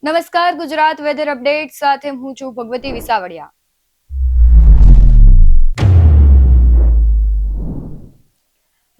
નમસ્કાર Gujarat weather update સાથે હું છું ભગવતી વિસાવડિયા।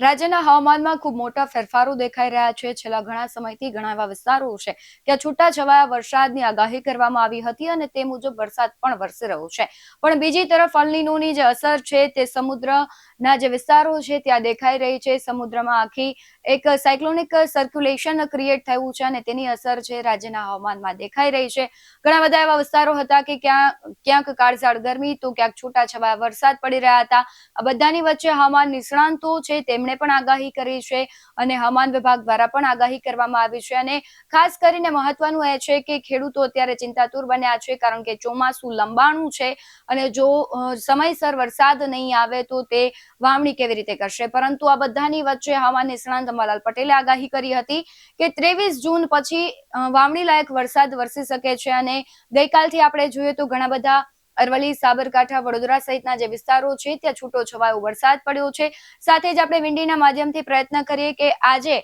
રાજ્યના હવામાનમાં ખૂબ મોટા ફેરફારો દેખાઈ રહ્યા છે। છેલ્લા ઘણા સમયથી ઘણા એવા વિસ્તારો છે ત્યાં છૂટાછવાયા વરસાદની આગાહી કરવામાં આવી હતી અને તે મુજબ વરસાદ પણ વરસી રહ્યો છે। પણ બીજી તરફ અલ નીનોની જે અસર છે તે સમુદ્રના જે વિસ્તારો છે ત્યાં દેખાઈ રહી છે। સમુદ્રમાં આખી એક સાયક્લોનિક સર્ક્યુલેશન ક્રિએટ થયું છે અને તેની અસર છે રાજ્યના હવામાનમાં દેખાઈ રહી છે। ઘણા બધા એવા વિસ્તારો હતા કે ક્યાંક કાળઝાળ ગરમી તો ક્યાંક છૂટાછવાયા વરસાદ પડી રહ્યા હતા। આ બધાની વચ્ચે હવામાન નિષ્ણાંતો છે તેમણે પણ આગાહી કરી છે અને હવામાન વિભાગ દ્વારા પણ આગાહી કરવામાં આવી છે અને ખાસ કરીને મહત્વનું એ છે કે ખેડૂતો અત્યારે ચિંતાતુર બન્યા છે કારણ કે ચોમાસું લંબાણું છે અને જો સમયસર વરસાદ નહીં આવે તો તે વાવણી કેવી રીતે કરશે। પરંતુ આ બધાની વચ્ચે હવામાન નિષ્ણાંત અંબાલાલ પટેલે આગાહી કરી હતી કે 23 જૂન પછી વાવણી લાયક વરસાદ વરસી શકે છે અને ગઈકાલથી આપણે જોઈએ તો ઘણા બધા અરવલ્લી, સાબરકાંઠા, વડોદરા સહિતના જે વિસ્તારો છે ત્યાં છૂટો છવાયો વરસાદ પડ્યો છે। સાથે જ આપણે વિંડીના માધ્યમથી પ્રયત્ન કરીએ કે આજે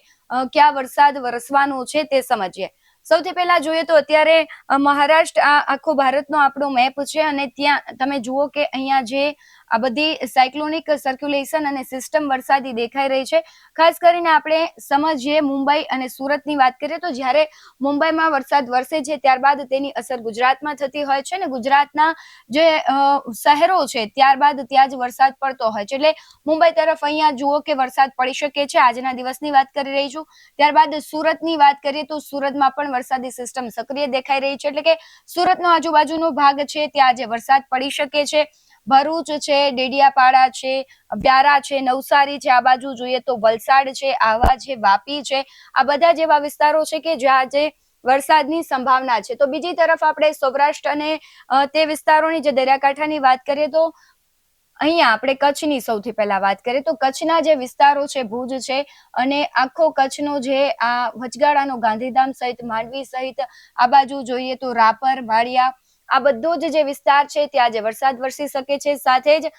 ક્યાં વરસાદ વરસવાનો છે તે સમજીએ। સૌથી પહેલા જોઈએ તો અત્યારે મહારાષ્ટ્ર આખો ભારતનો આપણો મેપ છે અને ત્યાં તમે જુઓ કે અહીંયા જે આ બધી સાયક્લોનિક સર્ક્યુલેશન અને સિસ્ટમ વરસાદી દેખાઈ રહી છે। ખાસ કરીને આપણે સમજીએ મુંબઈ અને સુરતની વાત કરીએ તો જ્યારે મુંબઈમાં વરસાદ વરસે છે ત્યારબાદ તેની અસર ગુજરાતમાં થતી હોય છે અને ગુજરાતના જે શહેરો છે ત્યારબાદ ત્યાં જ વરસાદ પડતો હોય છે। એટલે મુંબઈ તરફ અહીંયા જુઓ કે વરસાદ પડી શકે છે। આજના દિવસની વાત કરી રહી છું। ત્યારબાદ સુરતની વાત કરીએ તો સુરતમાં પણ વરસાદી સિસ્ટમ સક્રિય દેખાઈ રહી છે એટલે કે સુરતનો આજુબાજુનો ભાગ છે ત્યાં આજે વરસાદ પડી શકે છે। ભરૂચ છે, ડેડિયાપાડા છે, વ્યારા છે, નવસારી છે, આ બાજુ જોઈએ તો વલસાડ છે, આહવા છે, વાપી છે, આ બધા જેવા વિસ્તારો છે કે જ્યાં આજે વરસાદની સંભાવના છે। તો બીજી તરફ આપણે સૌરાષ્ટ્ર અને તે વિસ્તારોની જે દરિયાકાંઠાની વાત કરીએ તો અહીંયા આપણે કચ્છની સૌથી પહેલા વાત કરીએ તો કચ્છના જે વિસ્તારો છે ભુજ છે અને આખો કચ્છનો જે આ વચગાળાનો ગાંધીધામ સહિત માંડવી સહિત આ બાજુ જોઈએ તો રાપર, વાડિયા, આ બધો જ જે વિસ્તાર છે ત્યાં જે વરસાદ વરસી શકે છે। સાથે જ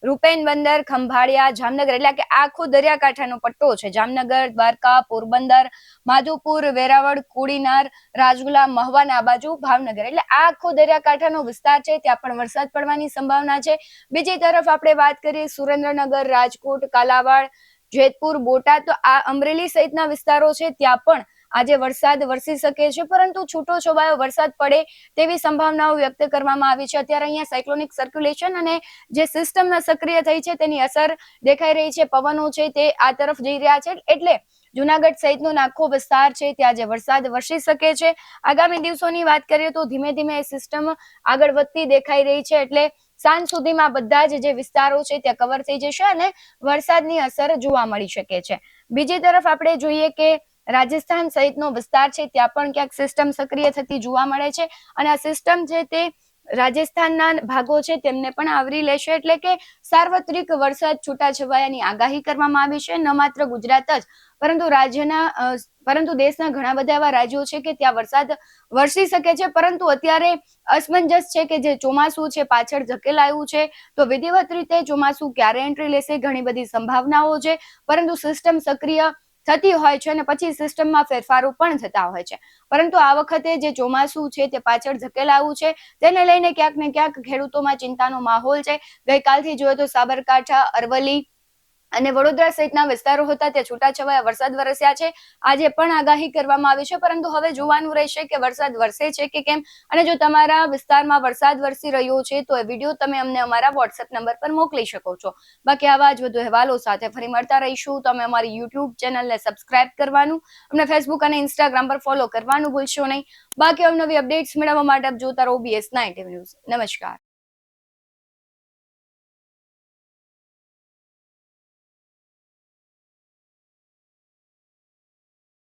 રૂપેન બંદર, ખંભાળિયા, જામનગર એટલે કે આખો દરિયાકાંઠાનો પટ્ટો છે। જામનગર, દ્વારકા, પોરબંદર, માધુપુર, વેરાવળ, કોડીનાર, રાજુલા, મહુવા આ બાજુ ભાવનગર એટલે આખો દરિયાકાંઠાનો વિસ્તાર છે ત્યાં પણ વરસાદ પડવાની સંભાવના છે। બીજી તરફ આપણે વાત કરીએ સુરેન્દ્રનગર, રાજકોટ, કાલાવાડ, જેતપુર, બોટાદ તો આ અમરેલી સહિતના વિસ્તારો છે ત્યાં પણ આજે વરસાદ વરસી શકે છે પરંતુ છૂટો છવાયો વરસાદ પડે તેવી સંભાવનાઓ વ્યક્ત કરવામાં આવી છે। અત્યારે અહીંયા સાયક્લોનિક સર્ક્યુલેશન અને જે સિસ્ટમ સક્રિય થઈ છે તેની અસર દેખાઈ રહી છે। પવનો છે તે આ તરફ જઈ રહ્યા છે એટલે જુનાગઢ સહિતનો આખો વિસ્તાર છે ત્યાં જે વરસાદ વરસી શકે છે। આગામી દિવસોની વાત કરીએ તો ધીમે ધીમે એ સિસ્ટમ આગળ વધતી દેખાઈ રહી છે એટલે સાંજ સુધીમાં બધા જે વિસ્તારો છે ત્યાં કવર થઈ જશે અને વરસાદની અસર જોવા મળી શકે છે। બીજી તરફ આપણે જોઈએ કે રાજસ્થાન સહિતનો વિસ્તાર છે ત્યાં પણ ક્યાંક સિસ્ટમ સક્રિય થતી જોવા મળે છે અને આ સિસ્ટમ છે તે રાજસ્થાનના ભાગો છે તેમને પણ આવરી લેશે એટલે કે સાર્વત્રિક વરસાદ છૂટાછવાયાની આગાહી કરવામાં આવી છે। ન માત્ર ગુજરાત જ પરંતુ દેશના ઘણા બધા એવા રાજ્યો છે કે ત્યાં વરસાદ વરસી શકે છે પરંતુ અત્યારે અસમંજસ છે કે જે ચોમાસું છે પાછળ ધકેલાયું છે તો વિધિવત રીતે ચોમાસું ક્યારે એન્ટ્રી લેશે ઘણી બધી સંભાવનાઓ છે પરંતુ સિસ્ટમ સક્રિય થતી હોય છે અને પછી સિસ્ટમમાં ફેરફારો પણ થતા હોય છે પરંતુ આ વખતે જે ચોમાસું છે તે પાછળ ધકેલાયું છે તેને લઈને ક્યાંક ને ક્યાંક ખેડૂતોમાં ચિંતાનો માહોલ છે। ગઈકાલથી જોઈએ તો સાબરકાંઠા, અરવલ્લી અને વડોદરા સહિતના વિસ્તારો હતા ત્યાં છૂટાછવાયા વરસાદ વરસ્યા છે। આજે પણ આગાહી કરવામાં આવી છે પરંતુ હવે જોવાનું રહેશે કે વરસાદ વરસે છે કે કેમ અને જો તમારા વિસ્તારમાં વરસાદ વરસી રહ્યો છે તો એ વિડીયો તમે અમને અમારા વોટ્સએપ નંબર પર મોકલી શકો છો। બાકી આવા જ વધુ અહેવાલો સાથે ફરી મળતા રહીશું। તમે અમારી યુટ્યુબ ચેનલને સબસ્ક્રાઇબ કરવાનું, અમને ફેસબુક અને ઇન્સ્ટાગ્રામ પર ફોલો કરવાનું ભૂલશો નહીં। બાકી અવનવી અપડેટ્સ મેળવવા માટે આપ જોતા રહો BS9 ન્યૂઝ। નમસ્કાર।